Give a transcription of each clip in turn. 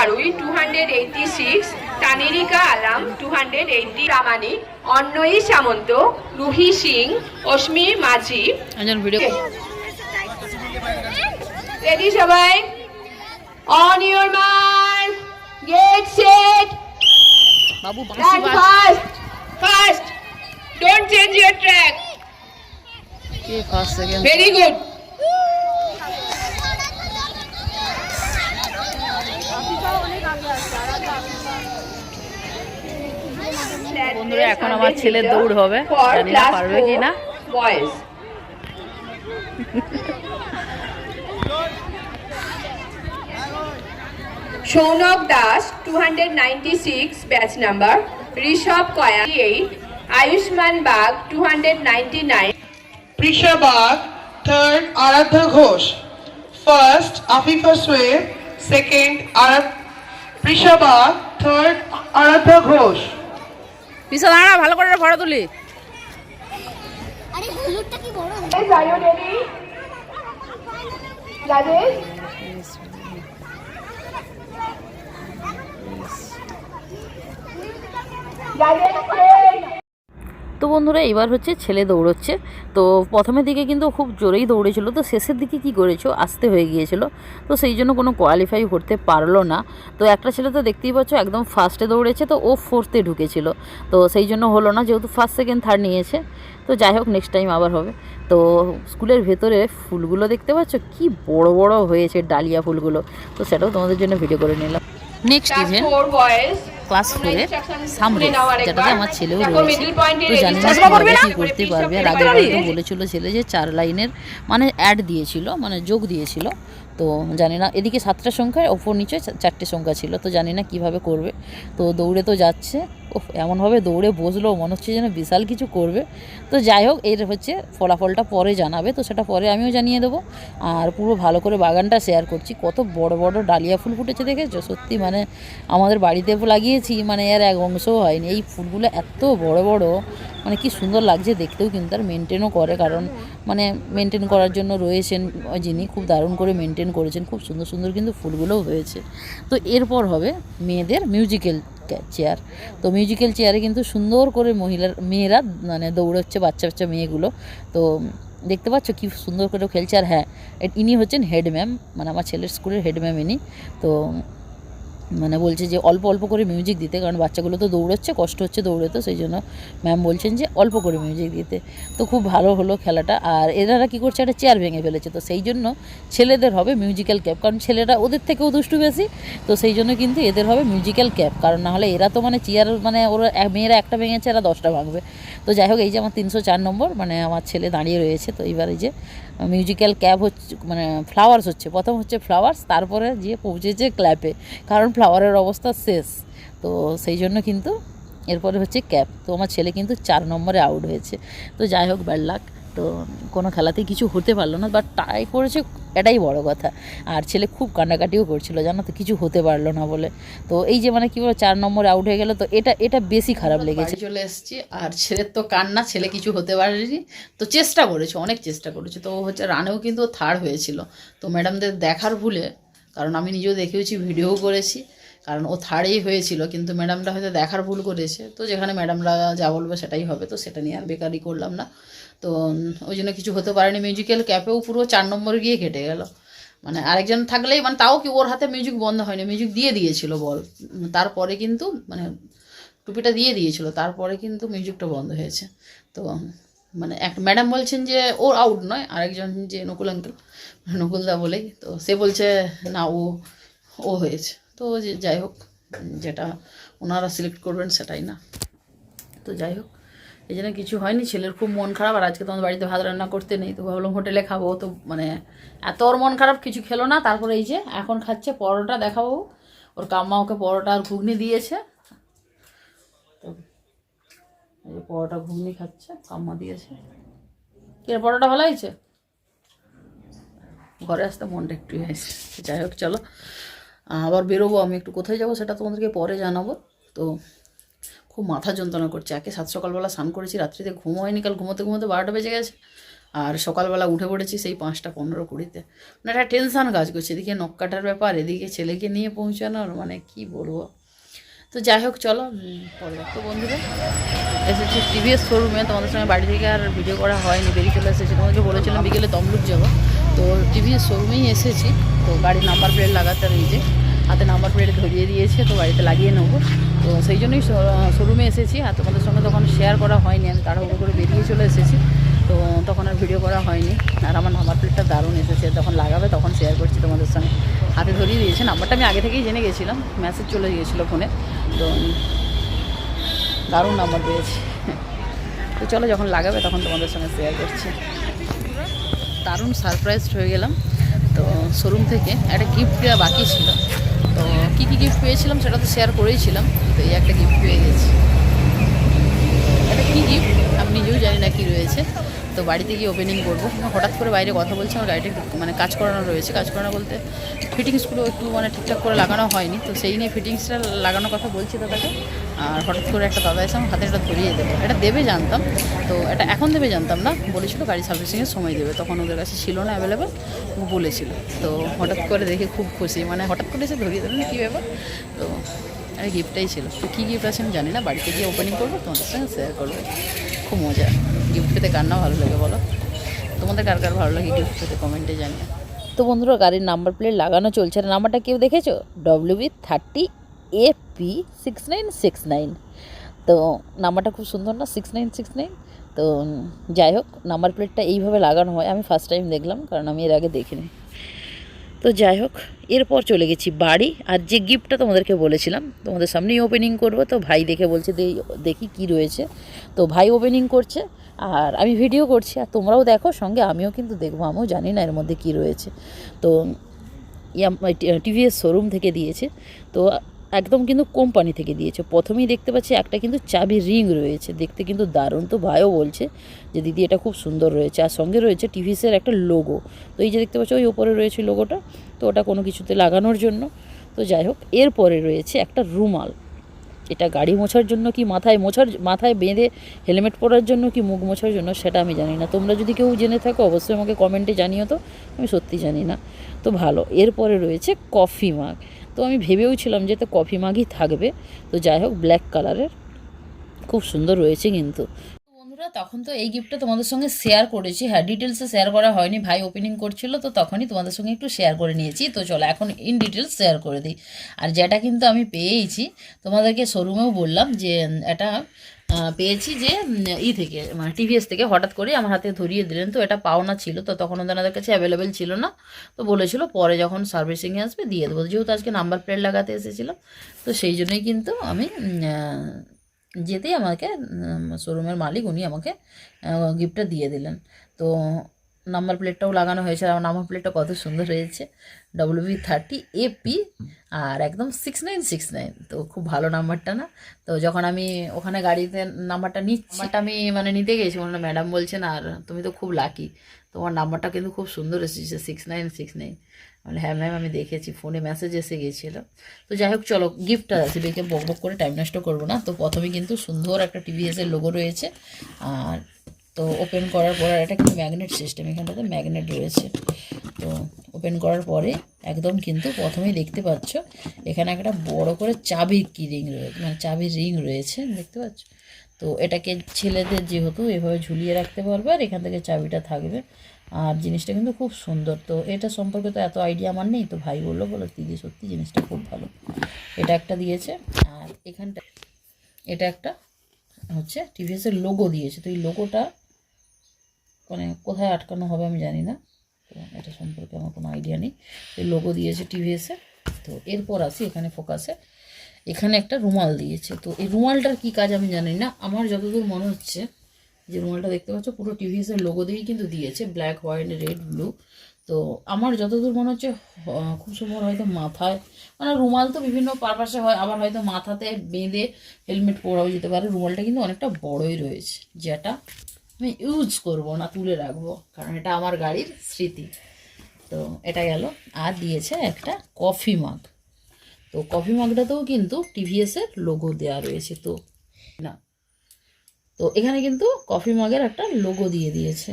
বারুই 286, তানিরিকা আলাম 280, প্রামাণিক, অন্নয়ী সামন্ত, রুহি সিং, অশ্মি মাঝি। রেডি সবাই? On your mark, get set, বাবু fast fast, don't change your track. Very good. বন্ধুরা এখন আমার ছেলে দৌড় হবে, জানি না পারবে কিনা। Boys Shaunak Das 296, batch number, Rishabh Koya 8, Ayushman Bag 299, Prisha Bagh, third Aradha Ghosh, first Afifa Swaib, second Prisha Bagh, third Aradha Ghosh. পিছা দাঁড়া, ভালো করে ফটো তুলি। আরে হলুদটা কি বড় হলো? Are you ready? Rajesh? তো বন্ধুরা এবার হচ্ছে ছেলে দৌড়চ্ছে। তো প্রথমের দিকে কিন্তু খুব জোরেই দৌড়েছিল, তো শেষের দিকে কি করেছো আস্তে হয়ে গিয়েছিল, তো সেই জন্য কোনো কোয়ালিফাই করতে পারলো না। তো একটা ছেলে তো দেখতেই পাচ্ছ একদম ফার্স্টে দৌড়েছে, তো ও ফোর্থে ঢুকেছিল, তো সেই জন্য হলো না, যেহেতু ফার্স্ট সেকেন্ড থার্ড নিয়েছে। তো যাই হোক, নেক্সট টাইম আবার হবে। তো স্কুলের ভেতরে ফুলগুলো দেখতে পাচ্ছ কি বড় বড় হয়েছে, ডালিয়া ফুলগুলো, তো সেটাও তোমাদের জন্য ভিডিও করে নিলাম। নেক্সট ইভেন্ট ক্লাস 4 এর সামনে, যেটাতে আমার ছেলেও রয়েছে। তো জানি না কি করতে পারবে। আর আগে বলেছিল ছেলে যে 4 লাইনের মানে অ্যাড দিয়েছিল, মানে যোগ দিয়েছিল। তো জানি না, এদিকে 7টা সংখ্যায় ওপর নিচে 4টে সংখ্যা ছিল, তো জানি না কিভাবে করবে। তো দৌড়ে তো যাচ্ছে, ও এমনভাবে দৌড়ে বসলো মনে হচ্ছে যেন বিশাল কিছু করবে। তো যাই হোক, এর হচ্ছে ফলাফলটা পরে জানাবে, তো সেটা পরে আমিও জানিয়ে দেবো। আর পুরো ভালো করে বাগানটা শেয়ার করছি, কত বড় বড় ডালিয়া ফুল ফুটেছে দেখেছো, সত্যি মানে আমাদের বাড়িতে লাগিয়েছি, মানে এর এক অংশও হয়নি। এই ফুলগুলো এত বড় বড়, মানে কি সুন্দর লাগছে দেখতেও, কিন্তু আর মেনটেনও করে, কারণ মানে মেনটেন করার জন্য রয়েছেন যিনি, খুব দারুণ করে মেনটেন করেছেন, খুব সুন্দর সুন্দর কিন্তু ফুলগুলোও হয়েছে। তো এরপর হবে মেয়েদের মিউজিক্যাল চেয়ার। তো মিউজিক্যাল চেয়ারে কিন্তু সুন্দর করে মেয়েরা মানে দৌড়াচ্ছে, বাচ্চা বাচ্চা মেয়েগুলো। তো দেখতে পাচ্ছ কি সুন্দর করে খেলছে। আর হ্যাঁ, ইনি হচ্ছেন হেড ম্যাম, মানে আমার ছেলের স্কুলের হেড ম্যাম ইনি। তো মানে বলছে যে অল্প অল্প করে মিউজিক দিতে, কারণ বাচ্চাগুলো তো দৌড়চ্ছে, কষ্ট হচ্ছে দৌড়াতে, সেই জন্য ম্যাম বলছেন যে অল্প করে মিউজিক দিতে। তো খুব ভালো হলো খেলাটা। আর এনারা কী করছে, একটা চেয়ার ভেঙে ফেলেছে, তো সেই জন্য ছেলেদের হবে মিউজিক্যাল ক্যাপ, কারণ ছেলেরা ওদের থেকেও দুষ্টু বেশি, তো সেই জন্য কিন্তু এদের হবে মিউজিক্যাল ক্যাপ, কারণ নাহলে এরা তো মানে চেয়ার মানে ওরা মেয়েরা একটা ভেঙেছে, এরা 10টা ভাঙবে। তো যাই হোক, এই যে আমার 304 নম্বর মানে আমার ছেলে দাঁড়িয়ে রয়েছে। তো এইবার এই যে মিউজিক্যাল ক্যাপ হচ্ছে, মানে ফ্লাওয়ার্স হচ্ছে, প্রথম হচ্ছে ফ্লাওয়ার্স, তারপরে গিয়ে পৌঁছেছে ক্ল্যাপে, কারণ ফ্লাওয়ারের অবস্থা শেষ। তো সেই জন্য কিন্তু এরপরে হচ্ছে ক্যাপ। তো আমার ছেলে কিন্তু 4 নম্বরে আউট হয়েছে। তো যাই হোক, ব্যাড লাক। তো কোনো খেলাতেই কিছু হতে পারলো না, বাট ট্রাই করেছে, এটাই বড় কথা। আর ছেলে খুব কান্নাকাটিও করছিল, জানো তো, কিছু হতে পারলো না বলে। তো এই যে মানে কী বলো, 4 নম্বরে আউট হয়ে গেল, তো এটা বেশি খারাপ লেগেছে। চলে এসেছি, আর ছেলের তো কান্না, ছেলে কিছু হতে পারেনি, তো চেষ্টা করেছে, অনেক চেষ্টা করেছে। তো হচ্ছে রানেও কিন্তু থার্ড হয়েছিল। তো ম্যাডামদের দেখার ভুলে, কারণ আমি নিজেও দেখেওছি, ভিডিও করেছি, কারণ ও থার্ডেই হয়েছিল, কিন্তু ম্যাডামরা হয়তো দেখার ভুল করেছে। তো যেখানে ম্যাডামরা যা বলবে সেটাই হবে, তো সেটা নিয়ে আর বেকারই করলাম না। তো ওই জন্য কিছু হতে পারেনি। মিউজিক্যাল ক্যাপেও পুরো 4 নম্বরে গিয়ে কেটে গেল। মানে আরেকজন থাকলেই, মানে তাও কি ওর হাতে মিউজিক বন্ধ হয়নি, মিউজিক দিয়ে দিয়েছিল বল, তারপরে কিন্তু মানে টুপিটা দিয়ে দিয়েছিল, তারপরে কিন্তু মিউজিকটা বন্ধ হয়েছে। তো মানে এক ম্যাডাম বলছেন যে ওর আউট নয়, আরেকজন যে নকুল আঙ্কেল, নকুলদা বলেই, তো সে বলছে না ও হয়েছে। তো যাই হোক, যেটা ওনারা সিলেক্ট করবেন সেটাই না। তো যাই হোক, এই জন্য কিছু হয়নি। ছেলের খুব মন খারাপ, আর আজকে তো আমাদের বাড়িতে ভাত রান্না করতে নেই, তো ভাবলাম হোটেলে খাবো। তো মানে এত ওর মন খারাপ, কিছু খেলো না। তারপরে এই যে এখন খাচ্ছে পরোটা, দেখাবো, ওর কাম্মা ওকে পরোটা আর ঘুগনি দিয়েছে। তো এই যে পরোটা ঘুগনি খাচ্ছে, কাম্মা দিয়েছে। কি পরোটা ভালো হয়েছে? ঘরে আসতে মনটা একটু হয়েছে। যাই হোক, চলো আবার বেরোবো, আমি একটু কোথায় যাবো সেটা তোমাদেরকে পরে জানাবো। তো খুব মাথা যন্ত্রণা করছে, একে 7 সকালবেলা স্নান করেছি, রাত্রিতে ঘুম হয়নি, কাল ঘুমোতে ঘুমোতে 12টা বেজে গেছে। আর সকালবেলা উঠে পড়েছি সেই 5:15-20 মানে একটা টেনশান কাজ করছে, এদিকে নখ কাটার ব্যাপার, এদিকে ছেলেকে নিয়ে পৌঁছানোর, মানে কি বলবো। তো যাই হোক চলো পরে। তো বন্ধুরা এসেছি টিভিএস শোরুমে, তোমাদের সঙ্গে বাড়ি থেকে আর ভিডিও করা হয়নি, বেরিয়ে চলে এসেছি। তোমাদেরকে বলেছিলাম বিকেলে তমলুক যাবো, তো টিভিএস শোরুমেই এসেছি। তো গাড়ির নাম্বার প্লেট লাগাতে এই যে হাতে নাম্বার প্লেট ধরিয়ে দিয়েছে, তো গাড়িতে লাগিয়ে নেবো। তো সেই জন্যই শোরুমে এসেছি। আর তোমাদের সঙ্গে তখন শেয়ার করা হয়নি, আমি তাড়াহুড়ো করে বেরিয়ে চলে এসেছি, তো তখন আর ভিডিও করা হয়নি। আর আমার নাম্বার প্লেটটা দারুণ এসেছে, যখন লাগাবে তখন শেয়ার করছি তোমাদের সঙ্গে। হাতে ধরিয়ে দিয়েছে, নাম্বারটা আমি আগে থেকেই জেনে গেছিলাম, মেসেজ চলে গিয়েছিলো ফোনে, তো দারুণ নাম্বার পেয়েছি। তো চলো যখন লাগাবে তখন তোমাদের সঙ্গে শেয়ার করছি। দারুণ সারপ্রাইজড হয়ে গেলাম। তো শোরুম থেকে একটা গিফট দেওয়া বাকি ছিল, তো কী কী গিফট পেয়েছিলাম সেটা তো শেয়ার করেইছিলাম। তো এই একটা গিফট পেয়ে গেছি। এটা কী গিফট আমি নিজেও জানি না কী রয়েছে, তো বাড়িতে গিয়ে ওপেনিং করবো। হঠাৎ করে বাইরে কথা বলছি, আমার গাড়িটা একটু মানে কাজ করানো রয়েছে। কাজ করানো বলতে ফিটিংসগুলো একটু মানে ঠিকঠাক করে লাগানো হয়নি, তো সেই নিয়ে ফিটিংসটা লাগানোর কথা বলছি দাদাকে। আর হঠাৎ করে একটা দাদা এসে আমার হাতে এটা ধরিয়ে দেবে। এটা দেবে জানতাম, তো এটা এখন দেবে জানতাম না, বলেছিল গাড়ি সার্ভিসিংয়ের সময় দেবে, তখন ওদের কাছে ছিল না অ্যাভেলেবেল, বলেছিল। তো হঠাৎ করে দেখে খুব খুশি, মানে হঠাৎ করে এসে ধরিয়ে দেবে না কী ব্যাপার। তো আর গিফটটাই ছিল। তো কী গিফট আছে আমি জানি না, বাড়িতে গিয়ে ওপেনিং করবো, তোমাদের সঙ্গে শেয়ার করবো। খুব মজা, গিফট পেতে কার না ভালো লাগে বলো? তোমাদের কার কার ভালো লাগে গিফট পেতে কমেন্টে জানিও। তো বন্ধুরা গাড়ির নাম্বার প্লেট লাগানো চলছে, নাম্বারটা কেউ দেখেছো? WB30AP6969। তো নাম্বারটা খুব সুন্দর না, 6969। তো যাই হোক নাম্বার প্লেটটা এইভাবে লাগানো হয়, আমি ফার্স্ট টাইম দেখলাম, কারণ আমি এর আগে দেখিনি। তো যাই হোক এরপর চলে গেছি বাড়ি। আর যে গিফটটা তোমাদেরকে বলেছিলাম তোমাদের সামনেই ওপেনিং করবো, তো ভাই দেখে বলছে দেখি কি রয়েছে। তো ভাই ওপেনিং করছে আর আমি ভিডিও করছি, আর তোমরাও দেখো সঙ্গে, আমিও কিন্তু দেখবো, আমিও জানি না এর মধ্যে কি রয়েছে। তো টিভিএস শোরুম থেকে দিয়েছে, তো একদম কিন্তু কোম্পানি থেকে দিয়েছে। প্রথমেই দেখতে পাচ্ছি একটা কিন্তু চাবি রিং রয়েছে, দেখতে কিন্তু দারুণ। তো ভাইও বলছে যে দিদি এটা খুব সুন্দর রয়েছে, আর সঙ্গে রয়েছে টিভিএসের একটা লোগো। তো এই যে দেখতে পাচ্ছ ওই ওপরে রয়েছে লোগোটা, তো ওটা কোনো কিছুতে লাগানোর জন্য। তো যাই হোক এরপরে রয়েছে একটা রুমাল, এটা গাড়ি মোছার জন্য কি মাথায় বেঁধে হেলমেট পরার জন্য কি মুখ মোছার জন্য সেটা আমি জানি না। তোমরা যদি কেউ জেনে থাকো অবশ্যই আমাকে কমেন্টে জানিও, তো আমি সত্যি জানি না। তো ভালো। এরপরে রয়েছে কফি মাগ, তো আমি ভেবেও ছিলাম যে তো কফি মাগই থাকবে। তো যাই হোক ব্ল্যাক কালারের খুব সুন্দর রয়েছে কিন্তু। বন্ধুরা তখন তো এই গিফটটা তোমাদের সঙ্গে শেয়ার করেছি, হ্যাঁ ডিটেলসে শেয়ার করা হয়নি, ভাই ওপেনিং করছিল, তো তখনই তোমাদের সঙ্গে একটু শেয়ার করে নিয়েছি। তো চলো এখন ইন ডিটেলস শেয়ার করে দিই। আর যেটা কিন্তু আমি পেয়েছি তোমাদেরকে শোরুমেও বললাম যে এটা পেয়েছি যে থেকে মানে টিভিএস থেকে, হঠাৎ করে আমার হাতে ধরিয়ে দিলেন। তো এটা পাওনা ছিল, তো তখন ওদের কাছে অ্যাভেলেবেল ছিল না, তো বলেছিল পরে যখন সার্ভিসিংয়ে আসবে দিয়ে দেবো। যেহেতু আজকে নাম্বার প্লেট লাগাতে এসেছিলাম, তো সেই জন্যই কিন্তু আমি যেতেই আমাকে শোরুমের মালিক উনি আমাকে গিফটটা দিয়ে দিলেন। তো নাম্বার প্লেটটাও লাগানো হয়েছে, আর নাম্বার প্লেটটা কত সুন্দর হয়েছে, WB30AP আর একদম 6969। তো খুব ভালো নাম্বারটা না? তো যখন আমি ওখানে গাড়িতে নাম্বারটা আমি মানে নিতে গেছি, ম্যাডাম বলছেন আর তুমি তো খুব লাকি, তোমার নাম্বারটা কিন্তু খুব সুন্দর এসেছে 6969। মানে হ্যাঁ ম্যাম আমি দেখেছি, ফোনে মেসেজ এসে গিয়েছিলো। তো যাই হোক চলো গিফটটা আছে, বেঁকে বক বক করে টাইম নষ্ট করবো না। তো প্রথমে কিন্তু সুন্দর একটা টিভিএসের লোগো রয়েছে, আর তো ওপেন করার পর এটা কিন্তু ম্যাগনেট সিস্টেম, এখানটাতে ম্যাগনেট রয়েছে। তো ওপেন করার পরে একদম কিন্তু প্রথমেই দেখতে পাচ্ছ এখানে একটা বড় করে চাবির কি রিং রয়েছে, মানে চাবির রিং রয়েছে দেখতে পাচ্ছ। তো এটাকে ছেলেদের যেহেতু এভাবে ঝুলিয়ে রাখতে পারবে, আর এখান থেকে চাবিটা থাকবে। আর জিনিসটা কিন্তু খুব সুন্দর। তো এটা সম্পর্কে তো এত আইডিয়া আমার নেই, তো ভাই বললো দিদি সত্যি জিনিসটা খুব ভালো। এটা একটা দিয়েছে, আর এখানটা এটা একটা হচ্ছে টিভিএসের লোগো দিয়েছে। তো এই লোগোটা মানে কোথায় আটকানো হবে আমি জানি না, তো এটা সম্পর্কে আমার কোনো আইডিয়া নেই। এই লোগো দিয়েছে টিভিএসের। তো এরপর আসি এখানে ফোকাসে, এখানে একটা রুমাল দিয়েছে। তো এই রুমালটার কী কাজ আমি জানি না, আমার যতদূর মনে হচ্ছে যে রুমালটা দেখতে পাচ্ছ পুরো টিভিএসের লোগো দিয়েই কিন্তু দিয়েছে, ব্ল্যাক হোয়াইট রেড ব্লু। তো আমার যতদূর মনে হচ্ছে খুব সুন্দর, হয়তো মাথায় মানে রুমাল তো বিভিন্ন পারপাসে হয়, আবার হয়তো মাথাতে বেঁধে হেলমেট পরাও যেতে পারে। রুমালটা কিন্তু অনেকটা বড়ই রয়েছে, যেটা আমি ইউজ করব না, তুলে রাখবো, কারণ এটা আমার গাড়ির স্মৃতি। তো এটা গেল। আর দিয়েছে একটা কফি মাগ, তো কফি মাগটাতেও কিন্তু টিভিএসের লোগো দেওয়া রয়েছে। তো না, তো এখানে কিন্তু কফি মাগের একটা লোগো দিয়ে দিয়েছে।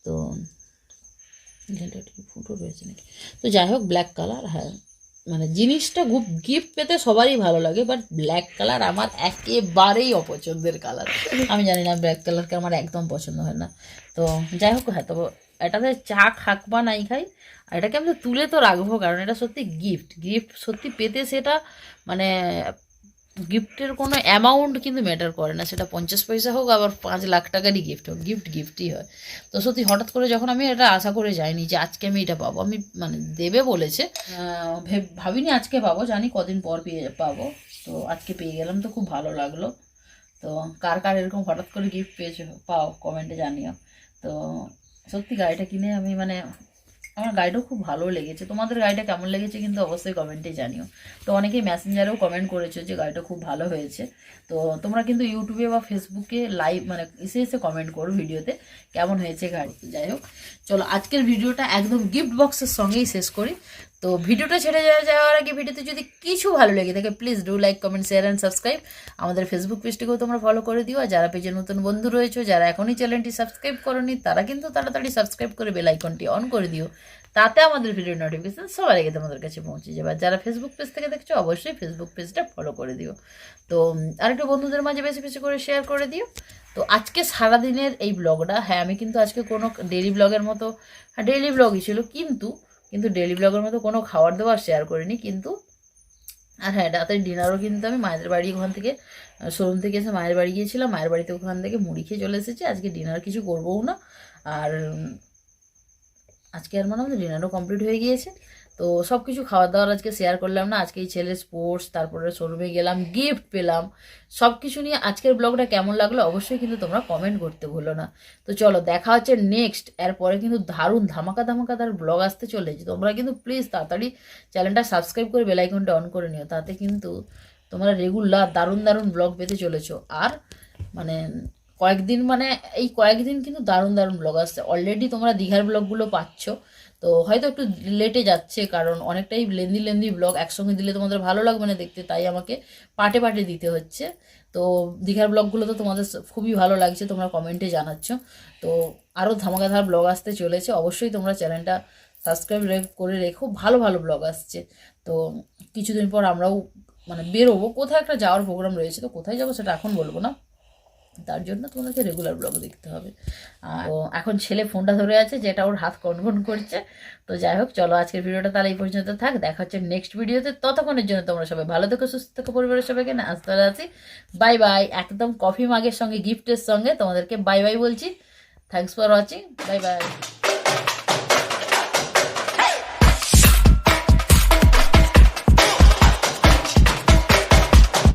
তো ফুটো রয়েছে নাকি, তো যাই হোক ব্ল্যাক কালার। হ্যাঁ মানে জিনিসটা গিফট পেতে সবারই ভালো লাগে, বাট ব্ল্যাক কালার আমার একেবারেই অপছন্দের কালার। আমি জানি না, ব্ল্যাক কালারকে আমার একদম পছন্দ হয় না। তো যাই হোক, হ্যাঁ, তবে এটাতে চা খাক বা নাই খাই, আর এটাকে আমি তুলে তো রাখবো, কারণ এটা সত্যি গিফট সত্যি পেতে, সেটা মানে গিফটের কোনো অ্যামাউন্ট কিন্তু ম্যাটার করে না, সেটা 50 পয়সা হোক আবার 5 লাখ টাকারই গিফট হোক, গিফটই হয়। তো সত্যি হঠাৎ করে যখন আমি এটা আশা করে যাইনি যে আজকে আমি এটা পাবো, আমি মানে দেবে বলেছে, ভাবিনি আজকে পাবো, জানি কদিন পর পাবো। তো আজকে পেয়ে গেলাম, তো খুব ভালো লাগলো। তো কার কার এরকম হঠাৎ করে গিফট পেয়েছো পাও কমেন্টে জানিও। তো সত্যি গাড়িটা কিনে আমি মানে আমার গাড়িটাও খুব ভালো লেগেছে। তোমাদের গাড়িটা কেমন লেগেছে কিন্তু অবশ্যই কমেন্টে জানিও। তো অনেকেই মেসেঞ্জারেও কমেন্ট করেছো যে গাড়িটা খুব ভালো হয়েছে। তো তোমরা কিন্তু ইউটিউবে বা ফেসবুকে লাইভ মানে এসে কমেন্ট করো ভিডিওতে কেমন হয়েছে গাড়ি। যাই হোক, চলো আজকের ভিডিওটা একদম গিফট বক্সের সঙ্গেই শেষ করি। তো ভিডিওটা ছেড়ে যাওয়ার আগে ভিডিওতে যদি কিছু ভালো লেগে থাকে please do like, comment, share and subscribe. আমাদের ফেসবুক পেজটিকেও তোমরা ফলো করে দিও। আর যারা পেজে নতুন বন্ধু রয়েছে, যারা এখনই চ্যানেলটি সাবস্ক্রাইব করোনি, তারা কিন্তু তাড়াতাড়ি সাবস্ক্রাইব করে বেল আইকনটি অন করে দিও, তাতে আমাদের ভিডিওর নোটিফিকেশন সবার আগে তোমাদের কাছে পৌঁছে যাবে। আর যারা ফেসবুক পেজ থেকে দেখছো অবশ্যই ফেসবুক পেজটা ফলো করে দিও। তো আরেকটু বন্ধুদের মাঝে বেশি বেশি করে শেয়ার করে দিও। তো আজকে সারাদিনের এই ব্লগটা, হ্যাঁ আমি কিন্তু আজকে কোনো ডেইলি ব্লগের মতো, হ্যাঁ ডেইলি ব্লগই ছিল, কিন্তু ডেইলি ব্লগের মতো কোনো খাবার দাবার শেয়ার করিনি কিন্তু। আর হ্যাঁ, রাতের ডিনারও কিন্তু আমি মায়ের বাড়ি, ওখান থেকে শোরুম থেকে এসে মায়ের বাড়ি গিয়েছিলাম, মায়ের বাড়িতে ওখান থেকে মুড়ি খেয়ে চলে এসেছি। আজকে ডিনার কিছু করবোও না, আর আজকে আর মানে আমাদের ডিনারও কমপ্লিট হয়ে গিয়েছে। তো সব কিছু খাওয়ার দাওয়ার আজকে শেয়ার করলাম না। আজকে এই ছেলের স্পোর্টস, তারপরে শোরুমে গেলাম, গিফট পেলাম, সব কিছু নিয়ে আজকের ব্লগটা কেমন লাগলো অবশ্যই কিন্তু তোমরা কমেন্ট করতে ভুলো না। তো চলো দেখা হচ্ছে নেক্সট, এরপরে কিন্তু দারুণ ধামাকাদার ব্লগ আসতে চলেছে। তোমরা কিন্তু প্লিজ তাড়াতাড়ি চ্যানেলটা সাবস্ক্রাইব করে বেল আইকনটা অন করে নিও, তাতে কিন্তু তোমরা রেগুলার দারুণ ব্লগ পেতে চলেছো। আর মানে কয়েকদিন কিন্তু দারুণ ব্লগ আসছে। অলরেডি তোমরা দীঘার ব্লগগুলো পাচ্ছ, তো হয়তো একটু লেটে যাচ্ছে, কারণ অনেকটাই লেন্দি ব্লগ একসঙ্গে দিলে তোমাদের ভালো লাগবে না দেখতে, তাই আমাকে পাটে দিতে হচ্ছে। তো দীঘার ব্লগগুলো তো তোমাদের খুবই ভালো লাগছে, তোমরা কমেন্টে জানাচ্ছ। তো আরও ধামাকাধার ব্লগ আসতে চলেছে, অবশ্যই তোমরা চ্যানেলটা সাবস্ক্রাইব করে রেখো, ভালো ব্লগ আসছে। তো কিছুদিন পর আমরাও মানে বেরোবো, কোথায় একটা যাওয়ার প্রোগ্রাম রয়েছে, তো কোথায় যাবো সেটা এখন বলবো না, তার জন্য তোমাদেরকে রেগুলার ব্লগ দেখতে হবে। আর এখন ছেলে ফোনটা ধরে আছে, যেটা ওর হাত কনকন করছে। তো যাই হোক, চলো আজকের ভিডিওটা তাহলে এই পর্যন্ত থাক, দেখা হচ্ছে নেক্সট ভিডিওতে। ততক্ষণের জন্য তোমরা সবাই ভালো থেকো, সুস্থ থেকো, পরিবারের সবাইকে না আসতে আছি বাই বাই। একদম কফি মাগের সঙ্গে গিফটের সঙ্গে তোমাদেরকে বাই বাই বলছি। Thanks for watching, bye bye.